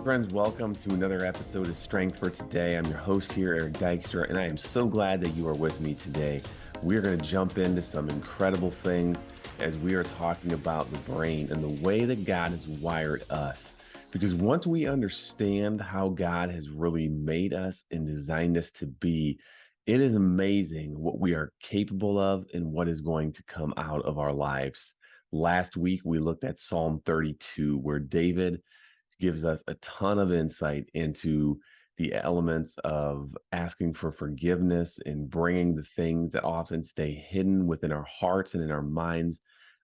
friends. Welcome to another episode of Strength for Today. I'm your host here, Eric Dykstra, and I am so glad that you are with me today. We're going to jump into some incredible things as we are talking about the brain and the way that God has wired us. Because once we understand how God has really made us and designed us to be, it is amazing what we are capable of and what is going to come out of our lives. Last week, we looked at Psalm 32, where David gives us a ton of insight into the elements of asking for forgiveness and bringing the things that often stay hidden within our hearts and in our minds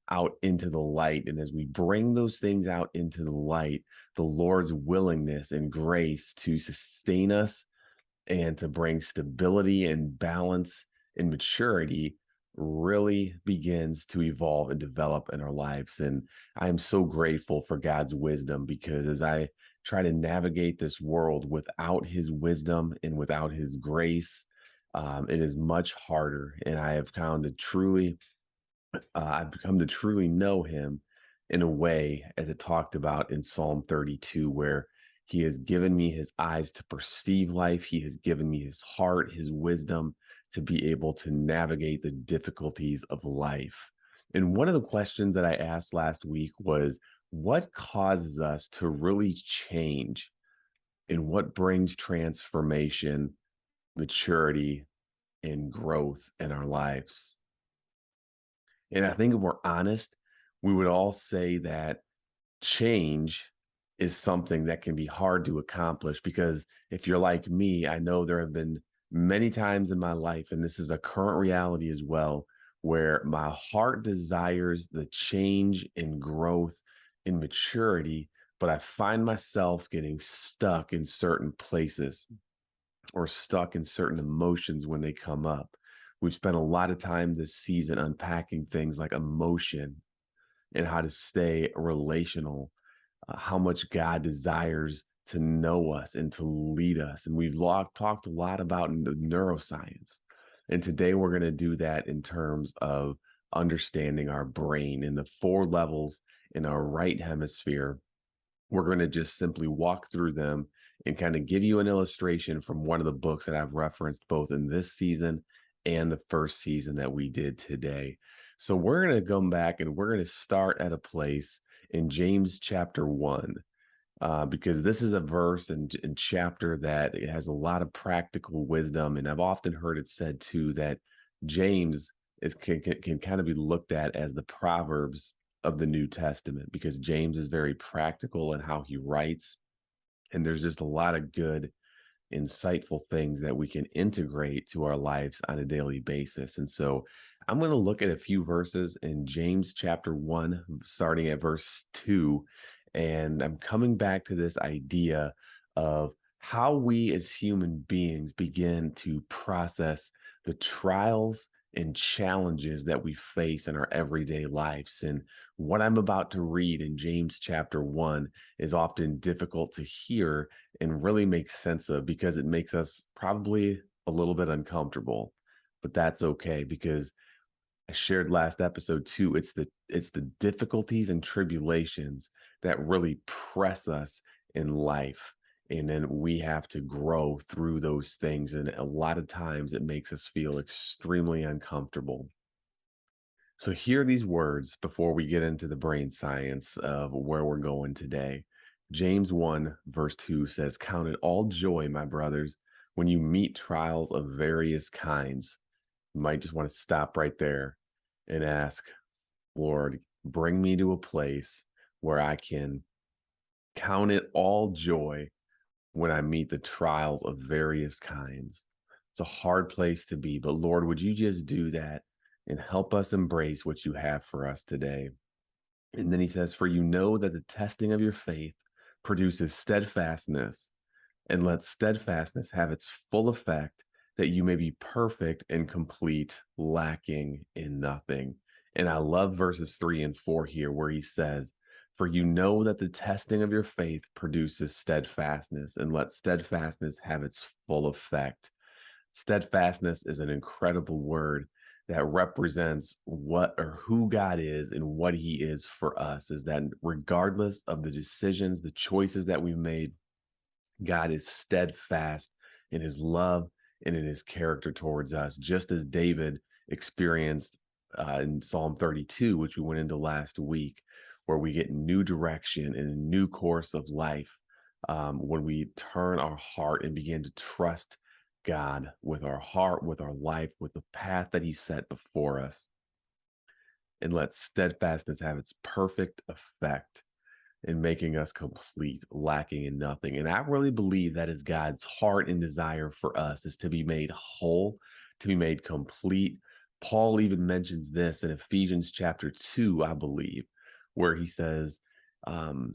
out into the light. And as we bring those things out into the light, the Lord's willingness and grace to sustain us and to bring stability and balance and maturity really begins to evolve and develop in our lives. And I am so grateful for God's wisdom, because as I try to navigate this world without his wisdom and without his grace, it is much harder. And I have come to truly, I've come to truly know him in a way, as it talked about in Psalm 32, where he has given me his eyes to perceive life. He has given me his heart, his wisdom to be able to navigate the difficulties of life. And one of the questions that I asked last week was, what causes us to really change, and what brings transformation, maturity, and growth in our lives? And I think if we're honest, we would all say that change is something that can be hard to accomplish, because if you're like me, I know there have been many times in my life, and this is a current reality as well, where my heart desires the change and growth and maturity, but I find myself getting stuck in certain places or stuck in certain emotions when they come up. We've spent a lot of time this season unpacking things like emotion and how to stay relational, how much God desires to know us and to lead us. And we've talked a lot about the neuroscience. And today we're going to do that in terms of understanding our brain and the 4 levels in our right hemisphere. We're going to just simply walk through them and kind of give you an illustration from one of the books that I've referenced both in this season and the first season that we did today. So we're going to come back and we're going to start at a place in James chapter 1, because this is a verse and chapter that it has a lot of practical wisdom. And I've often heard it said too that James can kind of be looked at as the Proverbs of the New Testament, because James is very practical in how he writes. And there's just a lot of good, insightful things that we can integrate to our lives on a daily basis. And so I'm going to look at a few verses in James chapter 1, starting at verse 2. And I'm coming back to this idea of how we as human beings begin to process the trials and challenges that we face in our everyday lives. And what I'm about to read in James chapter 1 is often difficult to hear and really make sense of, because it makes us probably a little bit uncomfortable. But that's okay, because I shared last episode too, it's the difficulties and tribulations that really press us in life. And then we have to grow through those things. And a lot of times it makes us feel extremely uncomfortable. So hear these words before we get into the brain science of where we're going today. James 1 verse 2 says, "Count it all joy, my brothers, when you meet trials of various kinds." You might just want to stop right there and ask, Lord, bring me to a place where I can count it all joy when I meet the trials of various kinds. It's a hard place to be, but Lord, would you just do that and help us embrace what you have for us today? And then he says, "For you know that the testing of your faith produces steadfastness, and let steadfastness have its full effect, that you may be perfect and complete, lacking in nothing." And I love verses 3 and 4 here, where he says, "For you know that the testing of your faith produces steadfastness, and let steadfastness have its full effect." Steadfastness is an incredible word that represents what or who God is and what he is for us, is that regardless of the decisions, the choices that we've made, God is steadfast in his love and in his character towards us, just as David experienced in Psalm 32, which we went into last week, where we get new direction and a new course of life when we turn our heart and begin to trust God with our heart, with our life, with the path that he set before us, and let steadfastness have its perfect effect in making us complete, lacking in nothing. And I really believe that is God's heart and desire for us, is to be made whole, to be made complete. Paul even mentions this in Ephesians chapter 2, I believe, where he says, um,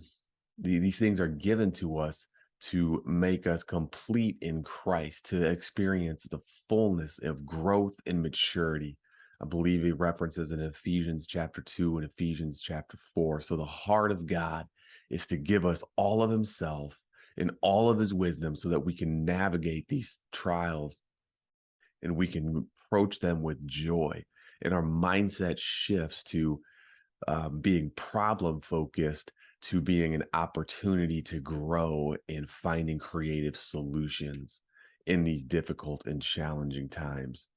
these things are given to us to make us complete in Christ, to experience the fullness of growth and maturity. I believe he references in Ephesians chapter 2 and Ephesians chapter 4. So the heart of God is to give us all of himself and all of his wisdom so that we can navigate these trials and we can approach them with joy. And our mindset shifts to being problem focused to being an opportunity to grow and finding creative solutions in these difficult and challenging times.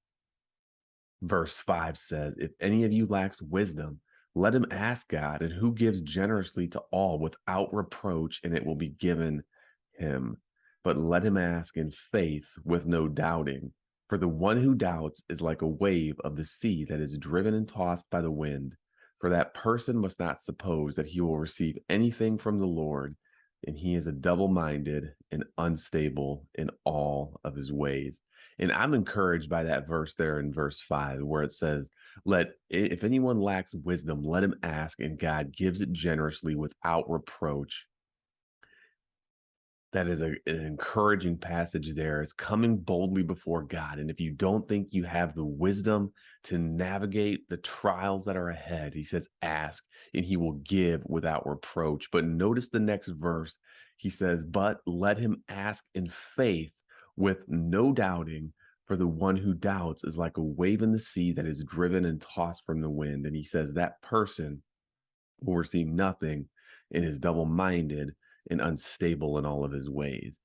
Verse 5 says, "If any of you lacks wisdom, let him ask God, and who gives generously to all without reproach, and it will be given him. But let him ask in faith with no doubting. For the one who doubts is like a wave of the sea that is driven and tossed by the wind. For that person must not suppose that he will receive anything from the Lord, and he is a double minded and unstable in all of his ways." And I'm encouraged by that verse there in verse 5, where it says, if anyone lacks wisdom, let him ask, and God gives it generously without reproach. That is an encouraging passage there. It's coming boldly before God. And if you don't think you have the wisdom to navigate the trials that are ahead, he says, ask, and he will give without reproach. But notice the next verse. He says, but let him ask in faith with no doubting, for the one who doubts is like a wave in the sea that is driven and tossed from the wind. And he says that person will receive nothing and is double minded and unstable in all of his ways.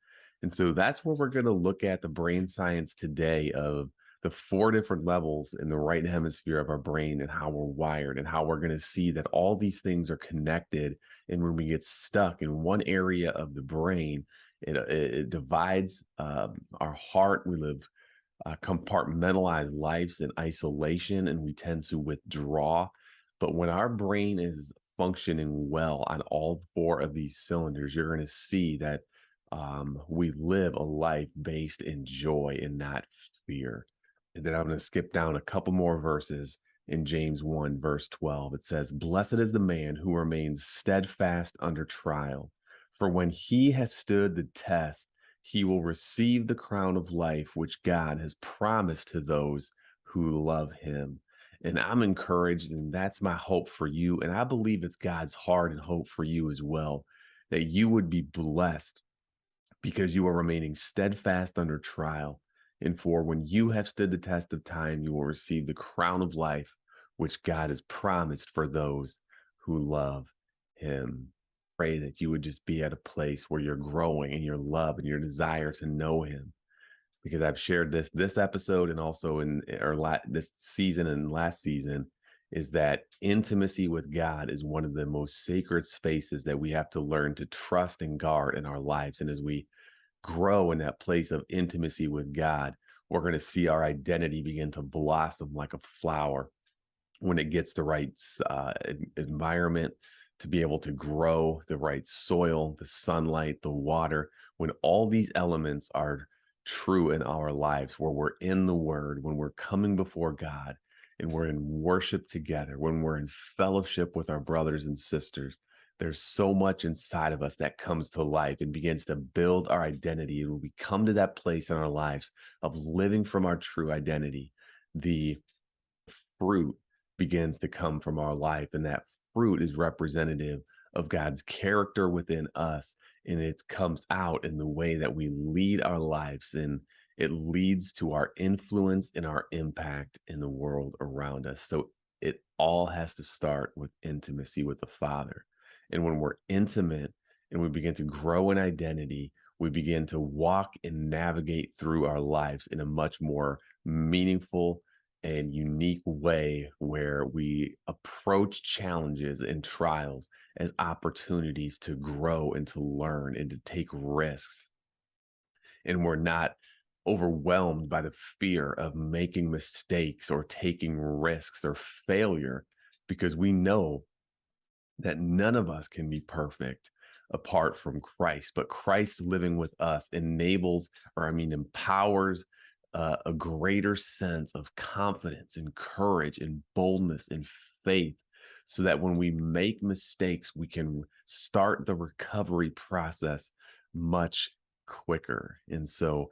And so that's where we're going to look at the brain science today of the 4 different levels in the right hemisphere of our brain and how we're wired, and how we're going to see that all these things are connected. And when we get stuck in one area of the brain, it divides our heart. We live compartmentalized lives in isolation, and we tend to withdraw. But when our brain is functioning well on all 4 of these cylinders, you're going to see that we live a life based in joy and not fear. And then I'm going to skip down a couple more verses. In James 1, verse 12, it says, "Blessed is the man who remains steadfast under trial, for when he has stood the test, he will receive the crown of life which God has promised to those who love him." And I'm encouraged, and that's my hope for you. And I believe it's God's heart and hope for you as well, that you would be blessed because you are remaining steadfast under trial. And for when you have stood the test of time, you will receive the crown of life, which God has promised for those who love him. Pray that you would just be at a place where you're growing in your love and your desire to know him. Because I've shared this episode, and also in this season and last season, is that intimacy with God is one of the most sacred spaces that we have to learn to trust and guard in our lives. And as we grow in that place of intimacy with God, we're going to see our identity begin to blossom like a flower when it gets the right environment to be able to grow, the right soil, the sunlight, the water. When all these elements are true in our lives, where we're in the Word, when we're coming before God and we're in worship together, when we're in fellowship with our brothers and sisters, there's so much inside of us that comes to life and begins to build our identity. And when we come to that place in our lives of living from our true identity, the fruit begins to come from our life. And that fruit is representative of God's character within us. And it comes out in the way that we lead our lives. And it leads to our influence and our impact in the world around us. So it all has to start with intimacy with the Father. And when we're intimate and we begin to grow in identity, we begin to walk and navigate through our lives in a much more meaningful and unique way, where we approach challenges and trials as opportunities to grow and to learn and to take risks. And we're not overwhelmed by the fear of making mistakes or taking risks or failure, because we know that none of us can be perfect apart from Christ, but Christ living with us enables, or I mean, empowers a greater sense of confidence and courage and boldness and faith, so that when we make mistakes, we can start the recovery process much quicker. And so,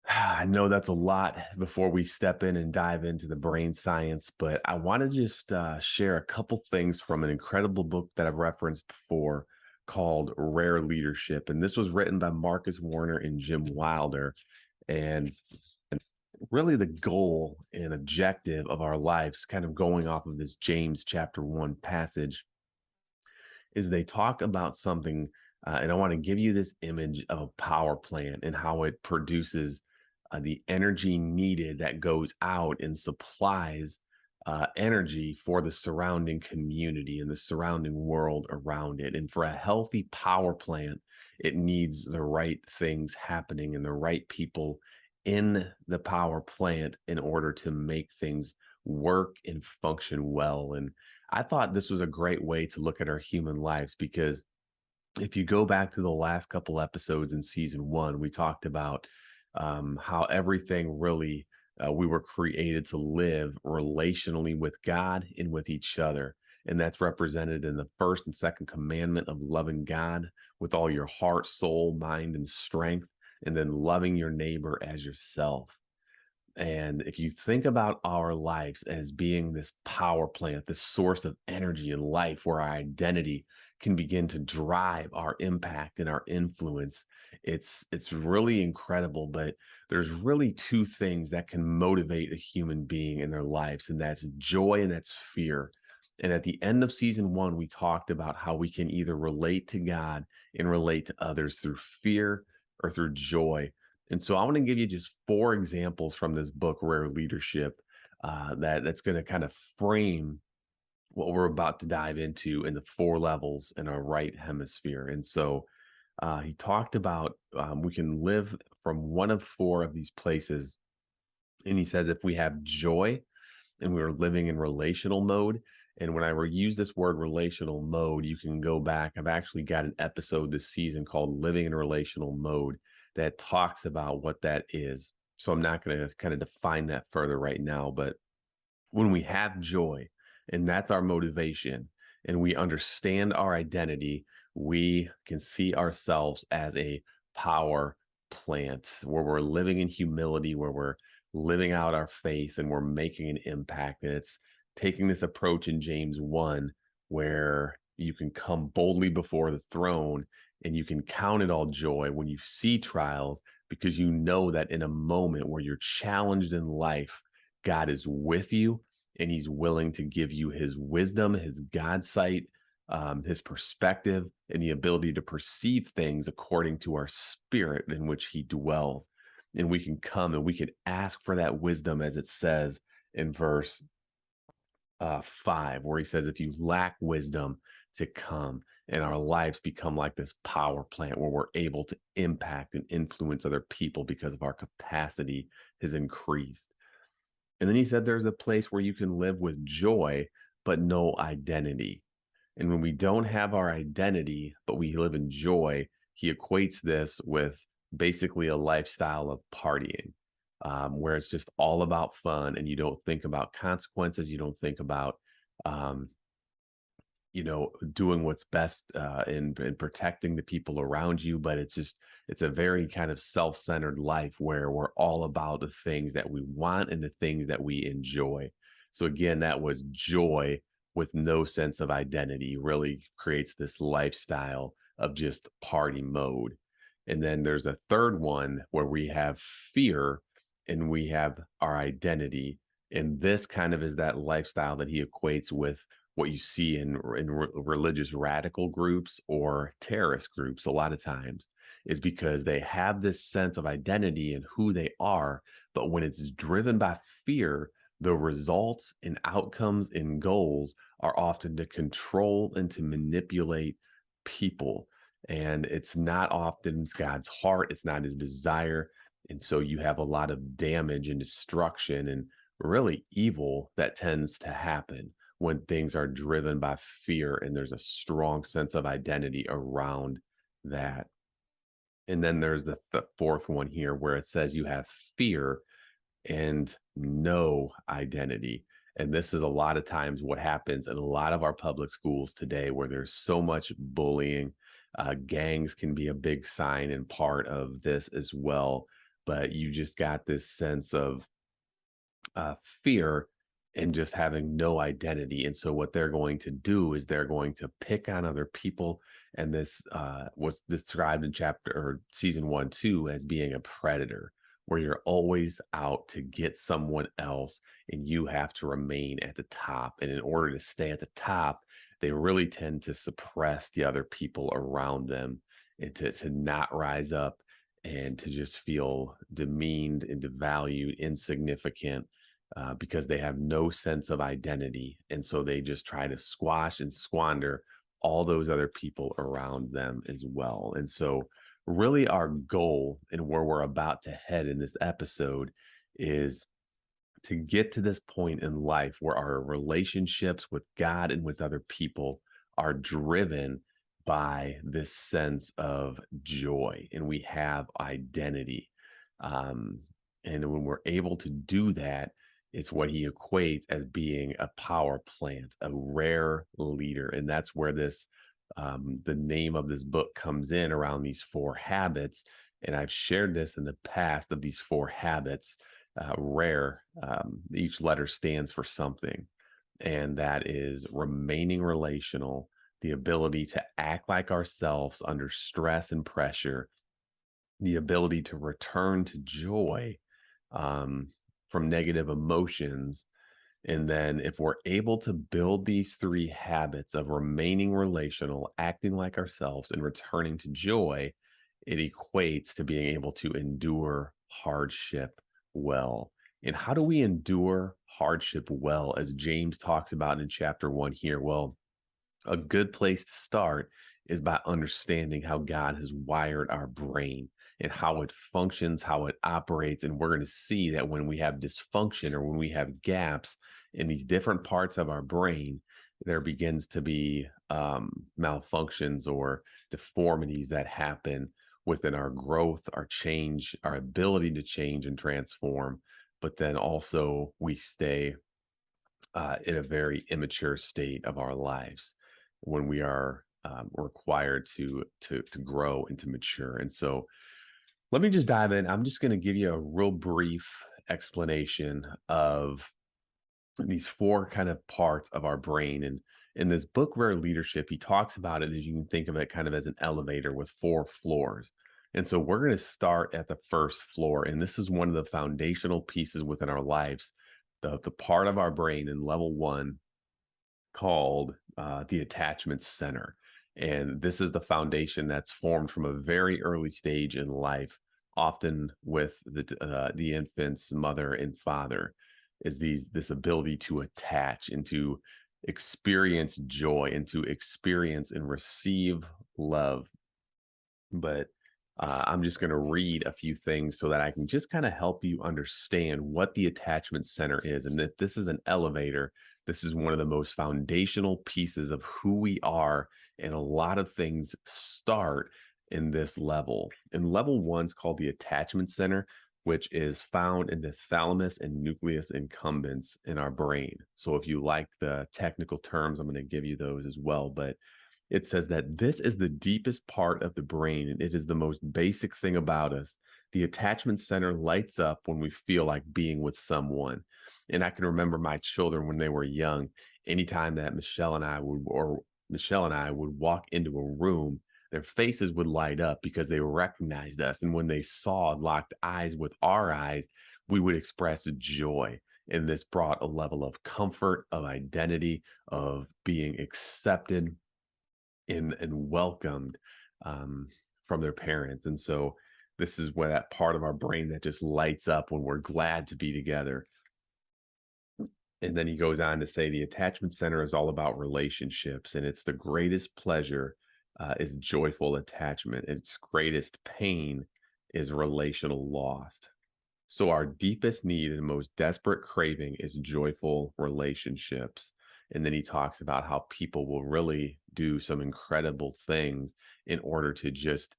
I know that's a lot before we step in and dive into the brain science, but I want to just share a couple things from an incredible book that I've referenced before called Rare Leadership. And this was written by Marcus Warner and Jim Wilder. And really, the goal and objective of our lives, kind of going off of this James chapter 1 passage, is they talk about something. And I want to give you this image of a power plant and how it produces the energy needed that goes out and supplies energy for the surrounding community and the surrounding world around it. And for a healthy power plant, it needs the right things happening and the right people in the power plant in order to make things work and function well. And I thought this was a great way to look at our human lives, because if you go back to the last couple episodes in season 1, we talked about how everything really, we were created to live relationally with God and with each other. And that's represented in the first and second commandment of loving God with all your heart, soul, mind, and strength, and then loving your neighbor as yourself. And if you think about our lives as being this power plant, this source of energy and life where our identity can begin to drive our impact and our influence, it's really incredible. But there's really two things that can motivate a human being in their lives, and that's joy and that's fear. And at the end of season 1, we talked about how we can either relate to God and relate to others through fear or through joy. And so I want to give you just 4 examples from this book, Rare Leadership, that's going to kind of frame what we're about to dive into in the 4 levels in our right hemisphere. And so he talked about we can live from one of 4 of these places. And he says if we have joy and we are living in relational mode. And when I use this word relational mode, you can go back. I've actually got an episode this season called Living in Relational Mode that talks about what that is. So I'm not going to kind of define that further right now. But when we have joy, and that's our motivation, and we understand our identity, we can see ourselves as a power plant where we're living in humility, where we're living out our faith and we're making an impact. And it's taking this approach in James 1 where you can come boldly before the throne and you can count it all joy when you see trials, because you know that in a moment where you're challenged in life, God is with you and he's willing to give you his wisdom, his God sight, his perspective, and the ability to perceive things according to our spirit in which he dwells. And we can come and we can ask for that wisdom, as it says in verse 5, where he says, if you lack wisdom, to come. And our lives become like this power plant where we're able to impact and influence other people because of our capacity has increased. And then he said there's a place where you can live with joy, but no identity. And when we don't have our identity, but we live in joy, he equates this with basically a lifestyle of partying, where it's just all about fun and you don't think about consequences. You don't think about, doing what's best in protecting the people around you. But it's a very kind of self-centered life where we're all about the things that we want and the things that we enjoy. So again, that was joy with no sense of identity, really creates this lifestyle of just party mode. And then there's a third one where we have fear and we have our identity. And this kind of is that lifestyle that he equates with what you see in religious radical groups or terrorist groups a lot of times is because they have this sense of identity and who they are, but when it's driven by fear, the results and outcomes and goals are often to control and to manipulate people. And it's not often God's heart, it's not his desire. And so you have a lot of damage and destruction and really evil that tends to happen when things are driven by fear and there's a strong sense of identity around that. And then there's the fourth one here where it says you have fear and no identity. And this is a lot of times what happens in a lot of our public schools today, where there's so much bullying. Gangs can be a big sign and part of this as well. But you just got this sense of fear and just having no identity. And so what they're going to do is they're going to pick on other people. And this was described in chapter or season 1, 2 as being a predator, where you're always out to get someone else and you have to remain at the top. And in order to stay at the top, they really tend to suppress the other people around them and to not rise up and to just feel demeaned and devalued, insignificant, because they have no sense of identity. And so they just try to squash and squander all those other people around them as well. And so, really, our goal and where we're about to head in this episode is to get to this point in life where our relationships with God and with other people are driven by this sense of joy and we have identity. Um, and when we're able to do that, it's what he equates as being a power plant, a rare leader. And that's where the name of this book comes in around these 4 habits. And I've shared this in the past of these 4 habits. Rare, each letter stands for something. And that is remaining relational, the ability to act like ourselves under stress and pressure, the ability to return to joy from negative emotions. And then, if we're able to build these 3 habits of remaining relational, acting like ourselves, and returning to joy, it equates to being able to endure hardship well. And how do we endure hardship well, as James talks about in chapter 1 here? Well, a good place to start is by understanding how God has wired our brain and how it functions, how it operates. And we're going to see that when we have dysfunction or when we have gaps in these different parts of our brain, there begins to be malfunctions or deformities that happen within our growth, our change, our ability to change and transform. But then also we stay in a very immature state of our lives when we are required to grow and to mature. And so let me just dive in. I'm just going to give you a real brief explanation of these 4 kind of parts of our brain. And in this book, Rare Leadership, he talks about it as you can think of it kind of as an elevator with 4 floors. And so we're going to start at the first floor. And this is one of the foundational pieces within our lives, the part of our brain in level 1 called the attachment center. And this is the foundation that's formed from a very early stage in life, often with the infant's mother and father, is this ability to attach and to experience joy and to experience and receive love. But I'm just going to read a few things so that I can just kind of help you understand what the attachment center is, and that this is an elevator. This is one of the most foundational pieces of who we are. And a lot of things start in this level. And level 1 is called the attachment center, which is found in the thalamus and nucleus accumbens in our brain. So if you like the technical terms, I'm going to give you those as well. But it says that this is the deepest part of the brain, and it is the most basic thing about us. The attachment center lights up when we feel like being with someone. And I can remember my children when they were young, anytime that Michelle and I would walk into a room, their faces would light up because they recognized us. And when they saw locked eyes with our eyes, we would express joy. And this brought a level of comfort, of identity, of being accepted and welcomed um, from their parents. And so this is where that part of our brain that just lights up when we're glad to be together. And then he goes on to say the attachment center is all about relationships, and it's the greatest pleasure is joyful attachment. Its greatest pain is relational loss. So, our deepest need and most desperate craving is joyful relationships. And then he talks about how people will really do some incredible things in order to just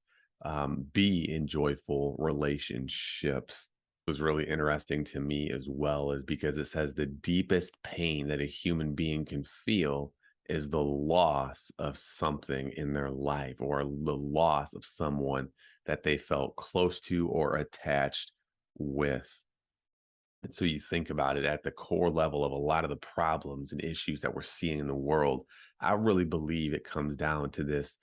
be in joyful relationships. It was really interesting to me as well, is because it says the deepest pain that a human being can feel is the loss of something in their life, or the loss of someone that they felt close to or attached with. And so you think about it at the core level of a lot of the problems and issues that we're seeing in the world. I really believe it comes down to this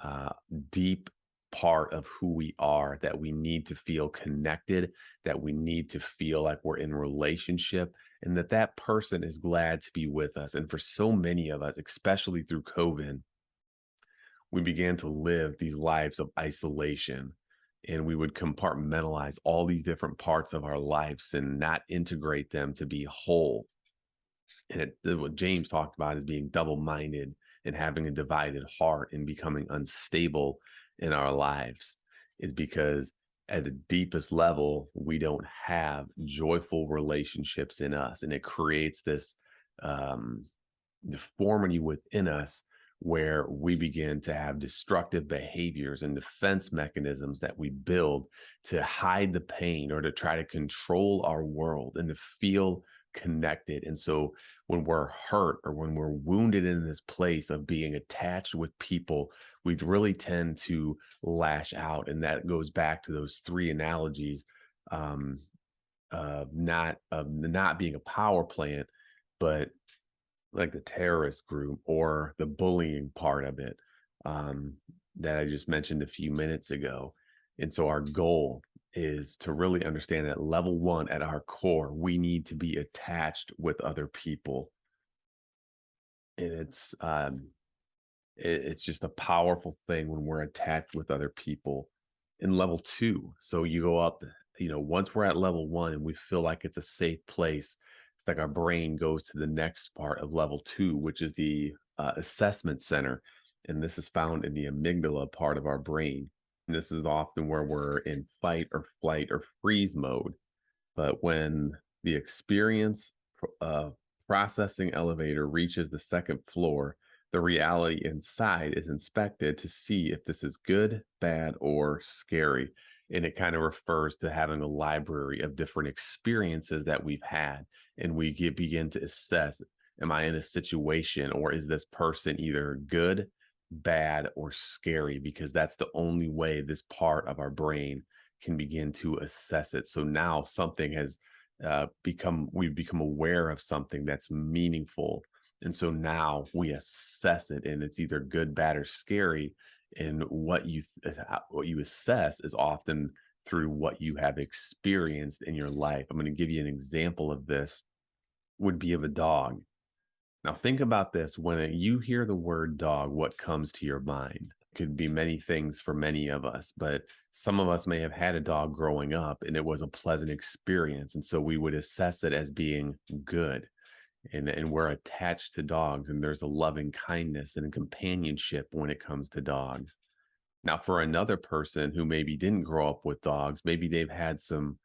uh, deep part of who we are, that we need to feel connected, that we need to feel like we're in relationship, and that that person is glad to be with us. And for so many of us, especially through COVID, we began to live these lives of isolation, and we would compartmentalize all these different parts of our lives and not integrate them to be whole. And what James talked about is being double-minded and having a divided heart and becoming unstable in our lives, is because at the deepest level we don't have joyful relationships in us, and it creates this um, deformity within us where we begin to have destructive behaviors and defense mechanisms that we build to hide the pain or to try to control our world and to feel connected. And so when we're hurt or when we're wounded in this place of being attached with people, we really tend to lash out. And that goes back to those three analogies um, of not being a power plant, but like the terrorist group or the bullying part of it um, that I just mentioned a few minutes ago. And so our goal is to really understand that level one, at our core, we need to be attached with other people. And it's just a powerful thing when we're attached with other people. In level two, so you go up, once we're at level one and we feel like it's a safe place, it's like our brain goes to the next part of level two, which is the assessment center. And this is found in the amygdala part of our brain. And this is often where we're in fight or flight or freeze mode. But when the experience processing elevator reaches the second floor, the reality inside is inspected to see if this is good, bad, or scary. And it kind of refers to having a library of different experiences that we've had. And begin to assess, am I in a situation, or is this person either good, bad, or scary? Because that's the only way this part of our brain can begin to assess it. So now something has we've become aware of something that's meaningful. And so now we assess it, and it's either good, bad, or scary. And what you assess is often through what you have experienced in your life. I'm going to give you an example of this. Would be of a dog. Now think about this: when you hear the word dog, what comes to your mind? Could be many things for many of us, but some of us may have had a dog growing up and it was a pleasant experience. And so we would assess it as being good. And we're attached to dogs, and there's a loving kindness and a companionship when it comes to dogs. Now, for another person who maybe didn't grow up with dogs, maybe they've had some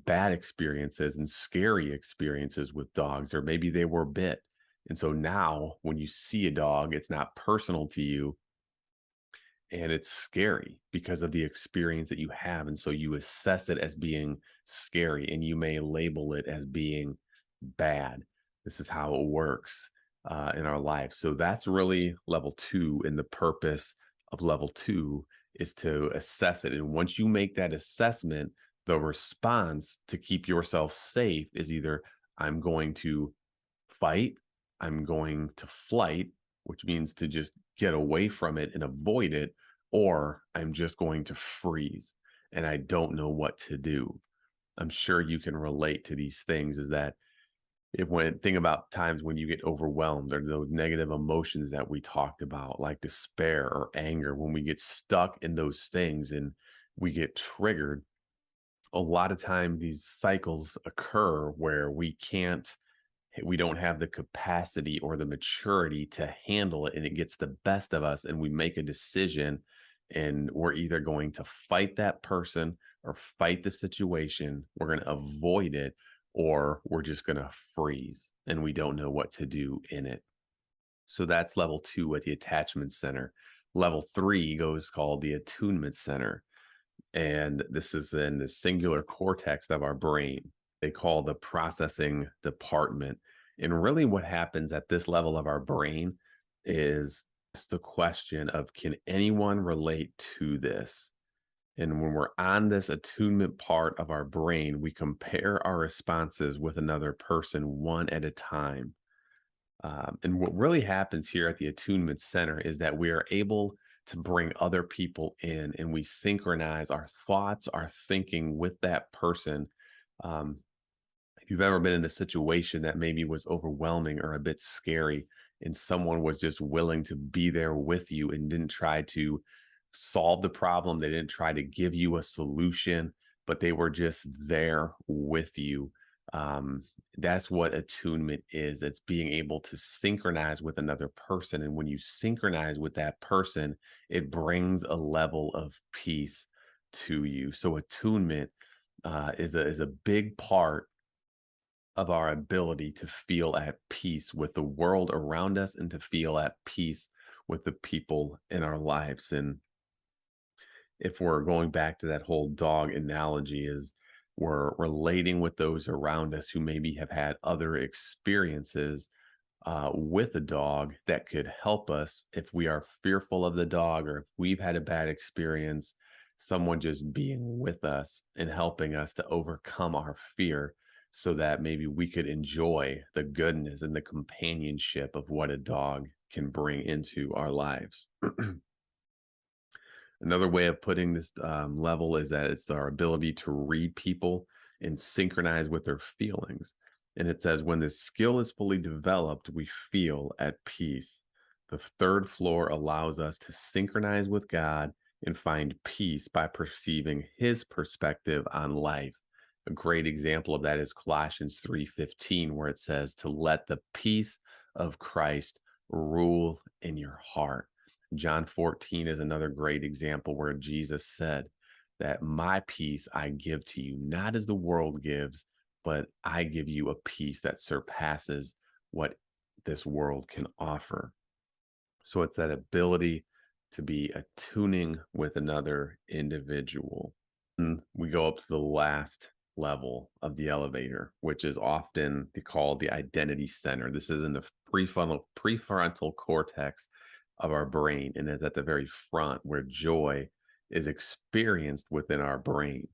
bad experiences and scary experiences with dogs, or maybe they were bit. And so now when you see a dog, it's not personal to you, and it's scary because of the experience that you have. And so you assess it as being scary, and you may label it as being bad. This is how it works in our life. So that's really level two. And the purpose of level two is to assess it. And once you make that assessment, the response to keep yourself safe is either I'm going to fight, I'm going to flight, which means to just get away from it and avoid it, or I'm just going to freeze and I don't know what to do. I'm sure you can relate to these things, is that think about times when you get overwhelmed, or those negative emotions that we talked about, like despair or anger, when we get stuck in those things and we get triggered, a lot of time these cycles occur where we don't have the capacity or the maturity to handle it, and it gets the best of us, and we make a decision, and we're either going to fight that person or fight the situation. We're going to avoid it, or we're just going to freeze and we don't know what to do in it. So that's level 2 at the attachment center. Level 3 goes called the attunement center, and this is in the singular cortex of our brain. They call the processing department. And really, what happens at this level of our brain is the question of, can anyone relate to this? And when we're on this attunement part of our brain, we compare our responses with another person one at a time. And what really happens here at the attunement center is that we are able to bring other people in, and we synchronize our thoughts, our thinking with that person. Um, if you've ever been in a situation that maybe was overwhelming or a bit scary, and someone was just willing to be there with you and didn't try to solve the problem, they didn't try to give you a solution, but they were just there with you. Um, that's what attunement is. It's being able to synchronize with another person. And when you synchronize with that person, it brings a level of peace to you. So attunement is a big part of our ability to feel at peace with the world around us and to feel at peace with the people in our lives. And if we're going back to that whole dog analogy, is we're relating with those around us who maybe have had other experiences with a dog that could help us if we are fearful of the dog, or if we've had a bad experience, someone just being with us and helping us to overcome our fear, so that maybe we could enjoy the goodness and the companionship of what a dog can bring into our lives. Another way of putting this level is that it's our ability to read people and synchronize with their feelings. And it says, when this skill is fully developed, we feel at peace. The third floor allows us to synchronize with God and find peace by perceiving his perspective on life. A great example of that is Colossians 3:15, where it says to let the peace of Christ rule in your heart. John 14 is another great example where Jesus said that my peace I give to you, not as the world gives, but I give you a peace that surpasses what this world can offer. So it's that ability to be attuning with another individual. And we go up to the last level of the elevator, which is often called the identity center. This is in the prefrontal cortex of our brain, and is at the very front where joy is experienced within our brain.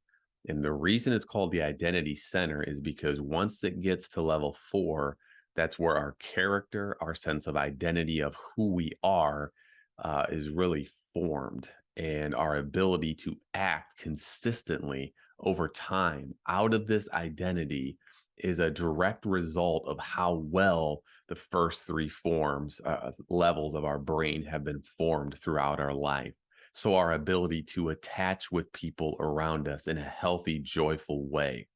And the reason it's called the identity center is because once it gets to level 4, that's where our character, our sense of identity of who we are, is really formed, and our ability to act consistently over time out of this identity is a direct result of how well the first 3 levels of our brain have been formed throughout our life. So our ability to attach with people around us in a healthy, joyful way,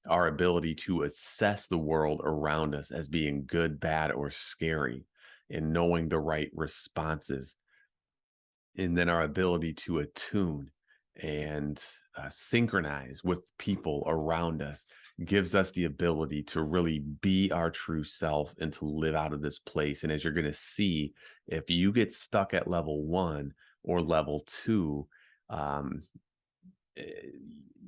our ability to assess the world around us as being good, bad, or scary, and knowing the right responses, and then our ability to attune and synchronize with people around us gives us the ability to really be our true selves and to live out of this place. And as you're going to see, if you get stuck at level 1 or level 2, um, eh,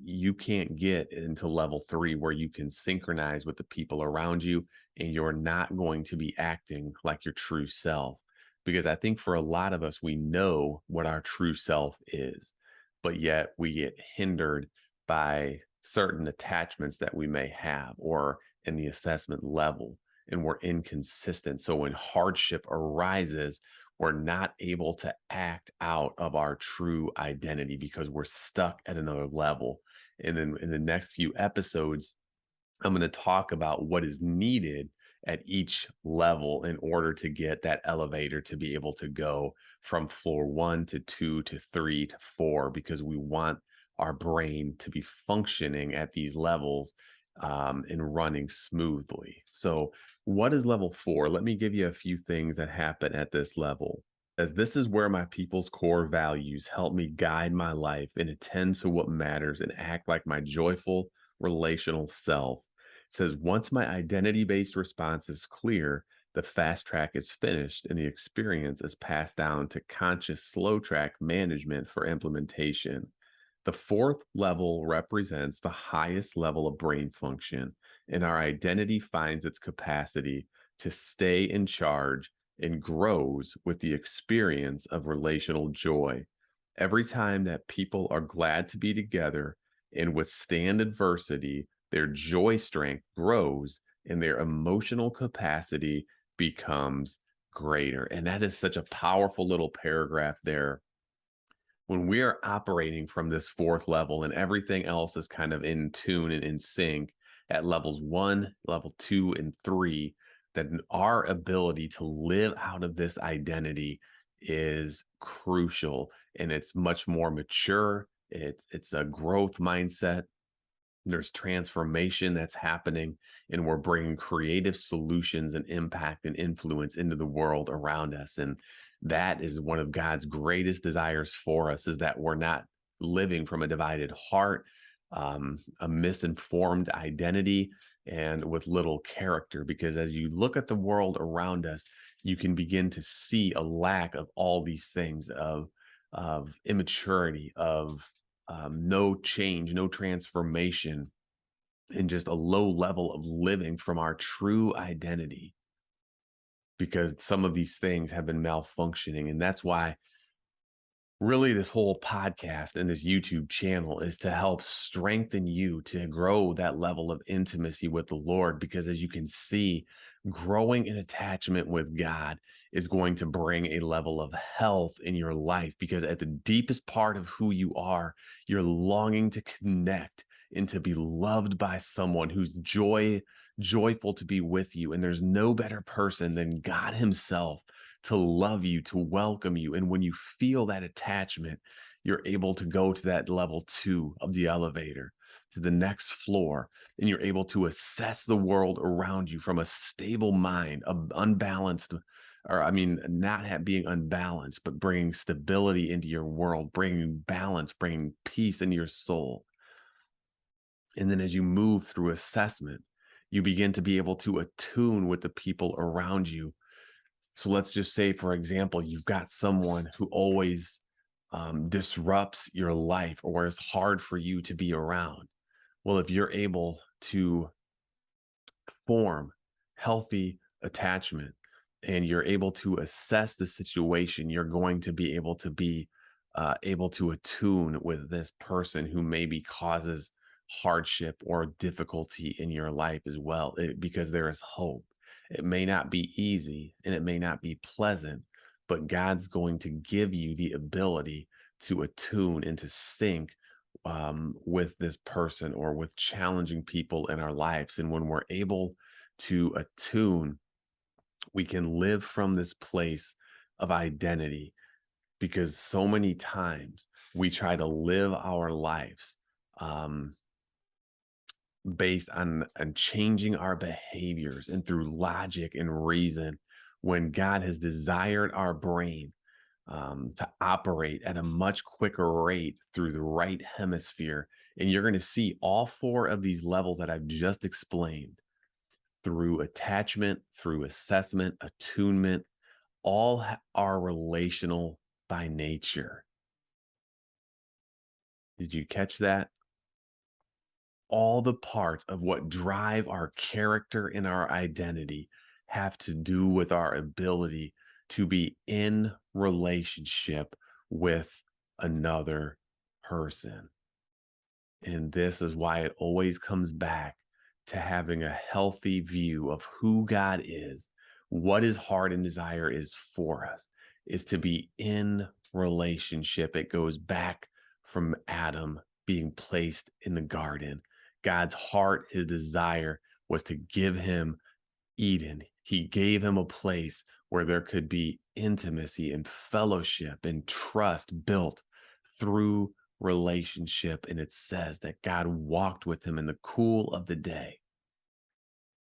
you can't get into level 3, where you can synchronize with the people around you and you're not going to be acting like your true self. Because I think for a lot of us, we know what our true self is, but yet we get hindered by certain attachments that we may have, or in the assessment level, and we're inconsistent. So when hardship arises, we're not able to act out of our true identity because we're stuck at another level. And then in the next few episodes, I'm going to talk about what is needed at each level in order to get that elevator to be able to go from floor 1 to 2 to 3 to 4, because we want our brain to be functioning at these levels and running smoothly. So, what is level 4? Let me give you a few things that happen at this level. As this is where my people's core values help me guide my life and attend to what matters and act like my joyful relational self. Says once my identity based response is clear, the fast track is finished and the experience is passed down to conscious slow track management for implementation. The fourth level represents the highest level of brain function, and our identity finds its capacity to stay in charge and grows with the experience of relational joy. Every time that people are glad to be together and withstand adversity, their joy strength grows and their emotional capacity becomes greater. And that is such a powerful little paragraph there. When we are operating from this fourth level and everything else is kind of in tune and in sync at levels 1, level 2, and 3, then our ability to live out of this identity is crucial, and it's much more mature. It's a growth mindset. There's transformation that's happening, and we're bringing creative solutions and impact and influence into the world around us. And that is one of God's greatest desires for us, is that we're not living from a divided heart, a misinformed identity, and with little character. Because as you look at the world around us, you can begin to see a lack of all these things, of immaturity, of no change, no transformation, and just a low level of living from our true identity, because some of these things have been malfunctioning. And that's why really this whole podcast and this YouTube channel is to help strengthen you to grow that level of intimacy with the Lord. Because as you can see, growing in attachment with God is going to bring a level of health in your life, because at the deepest part of who you are, you're longing to connect and to be loved by someone who's joyful to be with you. And there's no better person than God himself to love you, to welcome you. And when you feel that attachment, you're able to go to that level 2 of the elevator, to the next floor, and you're able to assess the world around you from a stable mind, unbalanced, or I mean, not being unbalanced, but bringing stability into your world, bringing balance, bringing peace into your soul. And then as you move through assessment, you begin to be able to attune with the people around you. So let's just say, for example, you've got someone who always disrupts your life or is hard for you to be around. Well, if you're able to form healthy attachment and you're able to assess the situation, you're going to be able to attune with this person who maybe causes hardship or difficulty in your life as well, because there is hope. It may not be easy and it may not be pleasant, but God's going to give you the ability to attune and to sync with this person or with challenging people in our lives. And when we're able to attune, we can live from this place of identity, because so many times we try to live our lives based on changing our behaviors and through logic and reason, when God has desired our brain to operate at a much quicker rate through the right hemisphere. And you're going to see all 4 of these levels that I've just explained, through attachment, through assessment, attunement, all are relational by nature. Did you catch that? All the parts of what drive our character and our identity have to do with our ability to be in relationship with another person. And this is why it always comes back to having a healthy view of who God is, what his heart and desire is for us. is to be in relationship. It goes back from Adam being placed in the garden. God's heart, his desire was to give him Eden. He gave him a place where there could be intimacy and fellowship and trust built through relationship. And it says that God walked with him in the cool of the day.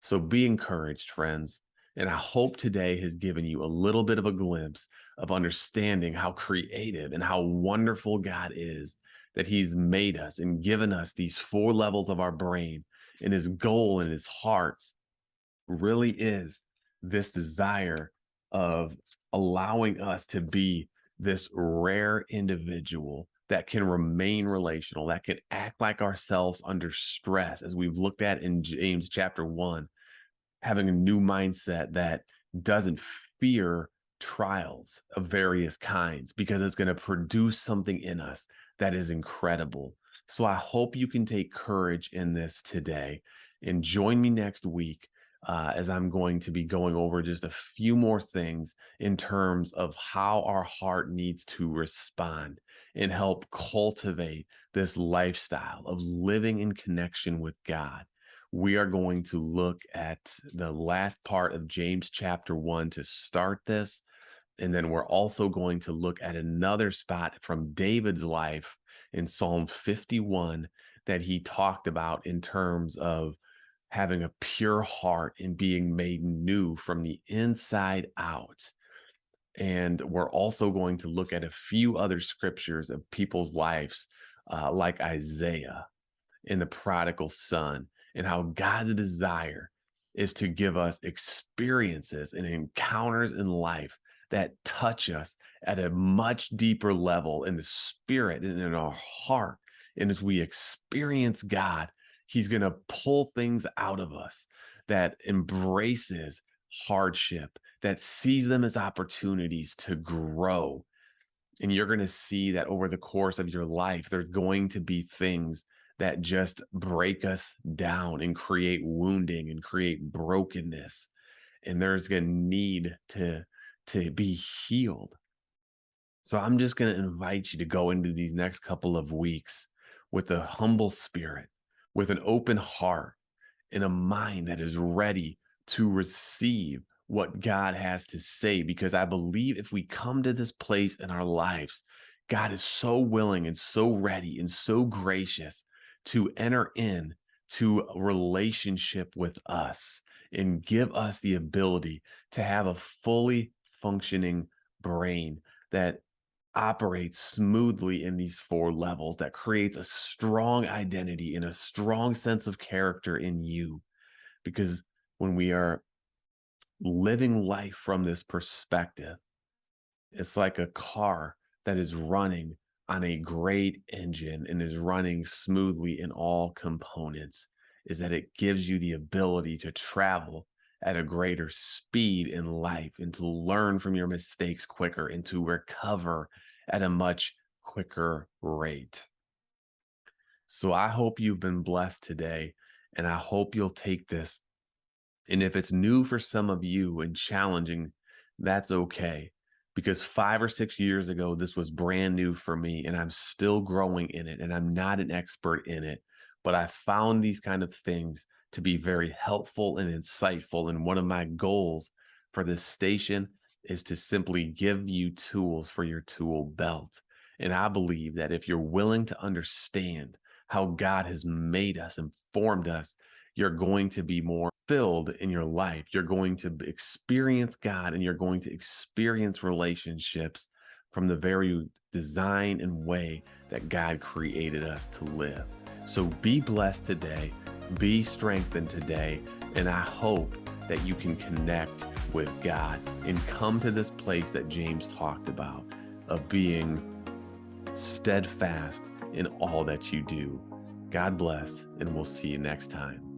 So be encouraged, friends. And I hope today has given you a little bit of a glimpse of understanding how creative and how wonderful God is, that he's made us and given us these 4 levels of our brain. And his goal and his heart really is this desire of allowing us to be this rare individual that can remain relational, that can act like ourselves under stress, as we've looked at in James chapter 1, having a new mindset that doesn't fear trials of various kinds because it's going to produce something in us that is incredible. So I hope you can take courage in this today and join me next week as I'm going to be going over just a few more things in terms of how our heart needs to respond and help cultivate this lifestyle of living in connection with God. We are going to look at the last part of James chapter 1 to start this. And then we're also going to look at another spot from David's life in Psalm 51 that he talked about in terms of having a pure heart and being made new from the inside out. And we're also going to look at a few other scriptures of people's lives, like Isaiah and the prodigal son, and how God's desire is to give us experiences and encounters in life that touch us at a much deeper level in the spirit and in our heart. And as we experience God, he's going to pull things out of us that embraces hardship, that sees them as opportunities to grow. And you're going to see that over the course of your life, there's going to be things that just break us down and create wounding and create brokenness. And there's going to need to be healed. So I'm just going to invite you to go into these next couple of weeks with a humble spirit, with an open heart, and a mind that is ready to receive what God has to say. Because I believe if we come to this place in our lives, God is so willing and so ready and so gracious to enter in to a relationship with us and give us the ability to have a fully functioning brain that operates smoothly in these 4 levels, that creates a strong identity and a strong sense of character in you. Because when we are living life from this perspective, it's like a car that is running on a great engine and is running smoothly in all components, is that it gives you the ability to travel at a greater speed in life and to learn from your mistakes quicker and to recover at a much quicker rate. So I hope you've been blessed today, and I hope you'll take this. And if it's new for some of you and challenging, that's okay. Because 5 or 6 years ago, this was brand new for me, and I'm still growing in it, and I'm not an expert in it. But I found these kind of things to be very helpful and insightful. And one of my goals for this station is to simply give you tools for your tool belt. And I believe that if you're willing to understand how God has made us and formed us, you're going to be more filled in your life. You're going to experience God, and you're going to experience relationships from the very design and way that God created us to live. So be blessed today, be strengthened today, and I hope that you can connect with God and come to this place that James talked about of being steadfast in all that you do. God bless, and we'll see you next time.